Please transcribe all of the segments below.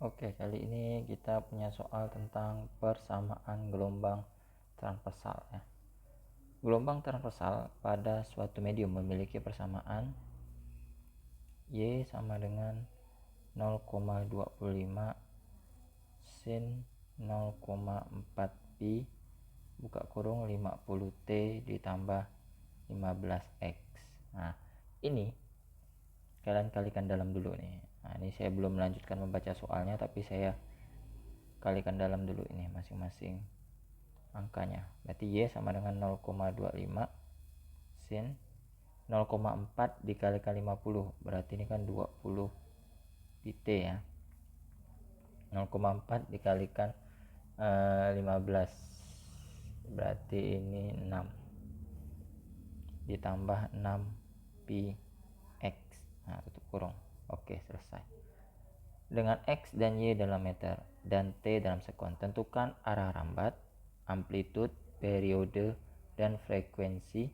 Oke, kali ini kita punya soal tentang persamaan gelombang transversal ya. Gelombang transversal pada suatu medium memiliki persamaan Y sama dengan 0,25 sin 0,4 pi buka kurung 50 T ditambah 15 X. Nah, ini kalian kalikan dalam dulu nih. Nah, ini saya belum melanjutkan membaca soalnya, tapi saya kalikan dalam dulu ini masing-masing angkanya. Berarti Y sama dengan 0,25 sin 0,4 dikalikan 50, berarti ini kan 20 pi T ya. 0,4 dikalikan 15, berarti ini 6 ditambah 6 pi X. Nah, tutup kurung. Oke, selesai. Dengan X dan Y dalam meter dan T dalam sekon, tentukan arah rambat, amplitude, periode, dan frekuensi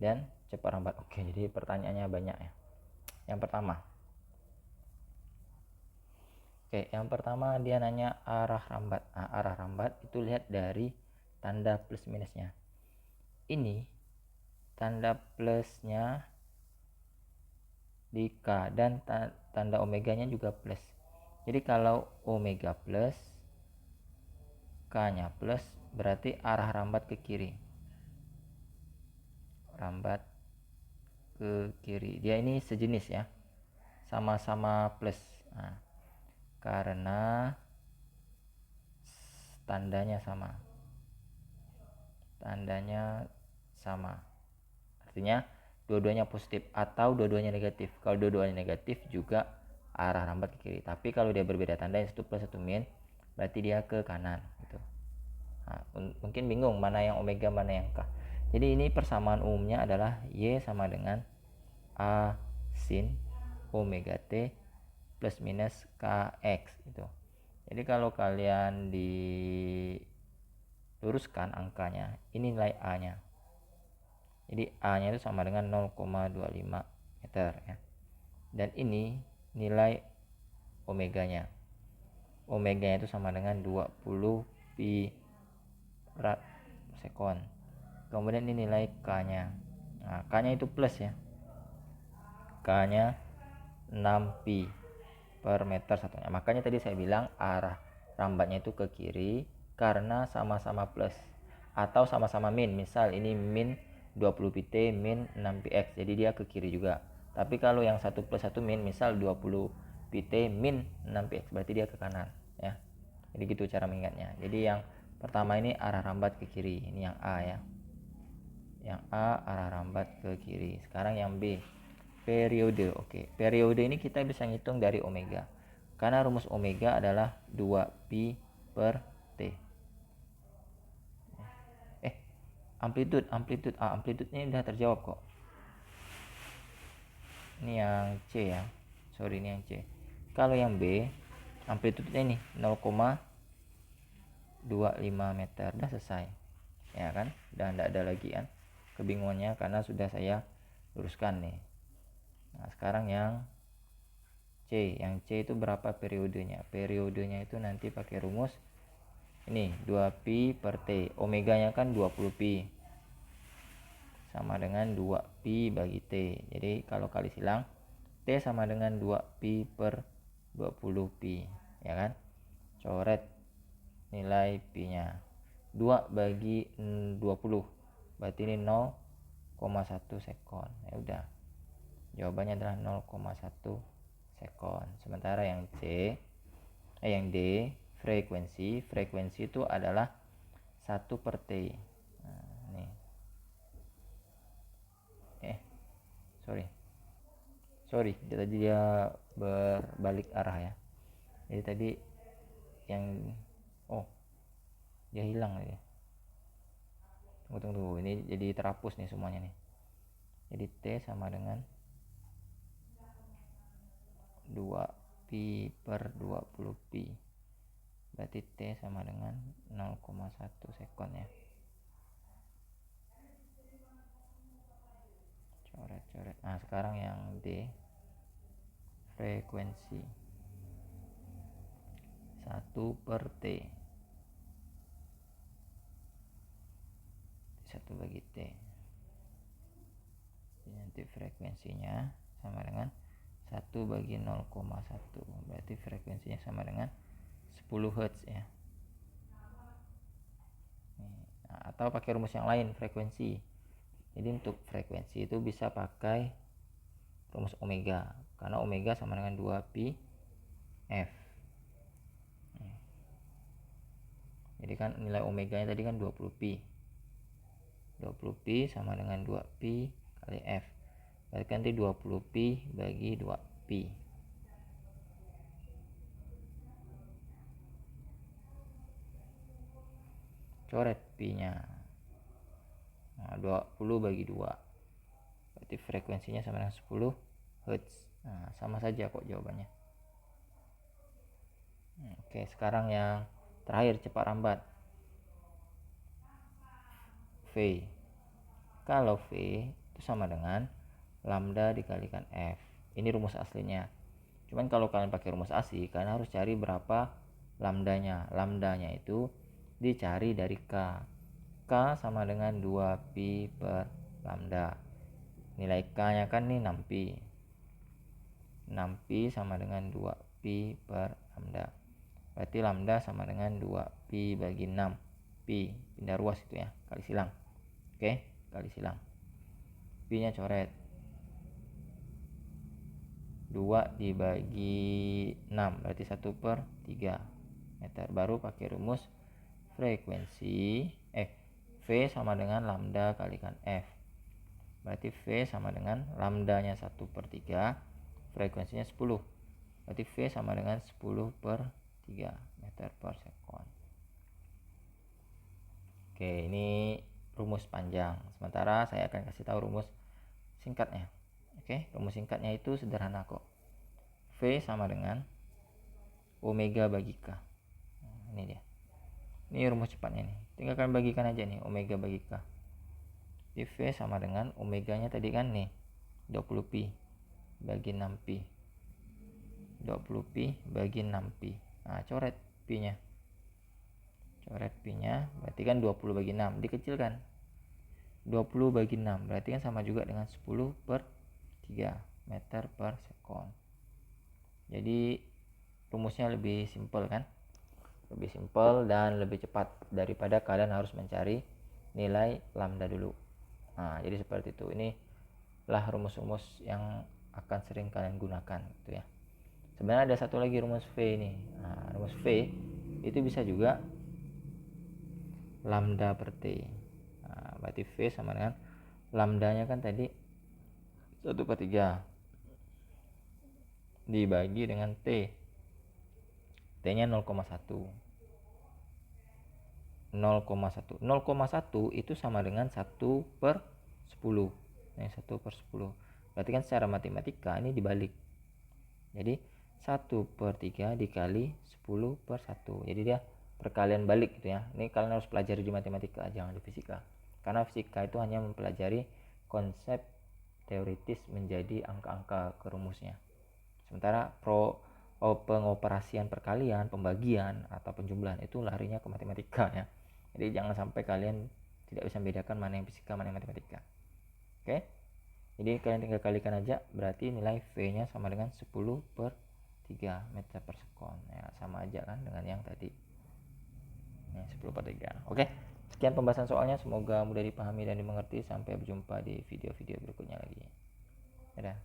dan cepat rambat. Oke, jadi pertanyaannya banyak ya. Yang pertama dia nanya arah rambat. Nah, arah rambat itu lihat dari tanda plus minusnya. Ini tanda plusnya di K dan tanda omeganya juga plus. Jadi kalau omega plus, K-nya plus, berarti arah rambat ke kiri. Rambat ke kiri. Dia ini sejenis ya. Sama-sama plus. Nah, karena tandanya sama. Artinya dua-duanya positif atau dua-duanya negatif. Kalau dua-duanya negatif juga arah rambat ke kiri. Tapi kalau dia berbeda tanda, yang satu plus satu min, berarti dia ke kanan gitu. Nah, mungkin bingung mana yang omega mana yang K. Jadi ini persamaan umumnya adalah Y sama dengan A sin omega T plus minus KX gitu. Jadi kalau kalian diluruskan angkanya, ini nilai A nya. Jadi A nya itu sama dengan 0,25 meter ya. Dan ini nilai omeganya. Omeganya itu sama dengan 20 pi per sekon. Kemudian ini nilai K nya. Nah, K nya itu plus ya. K nya 6 pi per meter satunya. Makanya tadi saya bilang arah rambatnya itu ke kiri karena sama-sama plus atau sama-sama min. Misal ini min 20 pi T, min 6 pi X, jadi dia ke kiri juga. Tapi kalau yang satu plus satu min, misal 20 pi T min 6 pi X, berarti dia ke kanan ya. Jadi gitu cara mengingatnya. Jadi yang pertama ini arah rambat ke kiri, ini yang A ya. Yang A arah rambat ke kiri. Sekarang yang B, periode. Oke, periode ini kita bisa ngitung dari omega. Karena rumus omega adalah 2 pi per T. Amplitude-nya udah terjawab kok. Ini yang C ya. Sorry, ini yang C. Kalau yang B, amplitude-nya ini 0,25 meter. Udah selesai. Ya kan? Udah enggak ada lagi kan kebingungannya karena sudah saya luruskan nih. Nah, sekarang yang C. Yang C itu berapa periodenya? Periodenya itu nanti pakai rumus ini 2 pi per T. Omeganya kan 20 pi. Sama dengan 2 pi bagi T. Jadi kalau kali silang, T sama dengan 2 pi per 20 pi, ya kan? Coret nilai pi nya. 2 bagi 20, berarti ini 0,1 sekon. Ya udah, jawabannya adalah 0,1 sekon. Sementara yang yang D, frekuensi itu adalah 1 per T. Nah, nih. Sorry, tadi dia berbalik arah ya. Jadi tadi yang dia hilang ya. Tunggu, ini jadi terhapus nih semuanya nih. Jadi T sama dengan 2 pi per 20 pi, berarti T sama dengan 0,1 sekon ya. Coret. Nah, sekarang yang D, frekuensi. 1/T. 1/T. Jadi nanti frekuensinya sama dengan 1/0,1. Berarti frekuensinya sama dengan 10 Hz ya. Nah, atau pakai rumus yang lain, frekuensi. Jadi untuk frekuensi itu bisa pakai rumus omega, karena omega sama dengan 2pi f. Jadi kan nilai omeganya tadi kan 20pi. 20pi sama dengan 2pi kali f. Berarti nanti 20pi bagi 2pi. Coret pi-nya. Nah, 20 bagi 2. Berarti frekuensinya sama dengan 10 Hz. Nah, sama saja kok jawabannya. Oke, sekarang yang terakhir, cepat rambat. V. Kalau V itu sama dengan lambda dikalikan F. Ini rumus aslinya. Cuman kalau kalian pakai rumus asli, kalian harus cari berapa lambdanya. Lambdanya itu dicari dari K. K sama dengan 2pi per lambda. Nilai K-nya kan nih 6pi. 6pi sama dengan 2pi per lambda. Berarti lambda sama dengan 2pi bagi 6. Pi, pindah ruas itu ya, kali silang. Oke, kali silang. Pi-nya coret. 2 dibagi 6 berarti 1/3 meter. Baru pakai rumus frekuensi V sama dengan lambda kalikan F. Berarti V sama dengan lambdanya 1/3, frekuensinya 10. Berarti V sama dengan 10/3 meter per sekon. Oke, ini rumus panjang. Sementara saya akan kasih tahu rumus singkatnya. Oke, rumus singkatnya itu sederhana kok. V sama dengan omega bagi K. Nah, ini dia. Ini rumus cepatnya nih. Tinggal kalian bagikan aja nih, omega bagi K. Di V sama dengan omeganya tadi kan nih 20pi bagi 6pi. 20pi bagi 6pi. Nah, coret pi-nya. Coret pi-nya berarti kan 20 bagi 6, dikecilkan. 20 bagi 6 berarti kan sama juga dengan 10/3 meter per sekon. Jadi rumusnya lebih simpel kan? Lebih simpel dan lebih cepat daripada kalian harus mencari nilai lambda dulu. Nah, jadi seperti itu. Inilah rumus-rumus yang akan sering kalian gunakan gitu ya. Sebenarnya ada satu lagi rumus V ini. Nah, rumus V itu bisa juga lambda per T. Nah, berarti V sama dengan lambdanya kan tadi 1/3 dibagi dengan T. T-nya 0,1. 0,1 itu sama dengan 1/10. Ini 1/10. Berarti kan secara matematika ini dibalik. Jadi 1/3 dikali 10/1. Jadi dia perkalian balik gitu ya. Ini kalian harus pelajari di matematika, jangan di fisika. Karena fisika itu hanya mempelajari konsep teoritis menjadi angka-angka ke rumusnya. Sementara pengoperasian perkalian, pembagian atau penjumlahan itu larinya ke matematika ya. Jadi jangan sampai kalian tidak bisa membedakan mana yang fisika, mana yang matematika. Oke. Jadi kalian tinggal kalikan aja, berarti nilai V-nya sama dengan 10/3 meter per sekon. Ya, sama aja kan dengan yang tadi. Ya, 10/3. Oke. Sekian pembahasan soalnya, semoga mudah dipahami dan dimengerti. Sampai berjumpa di video-video berikutnya lagi. Dadah.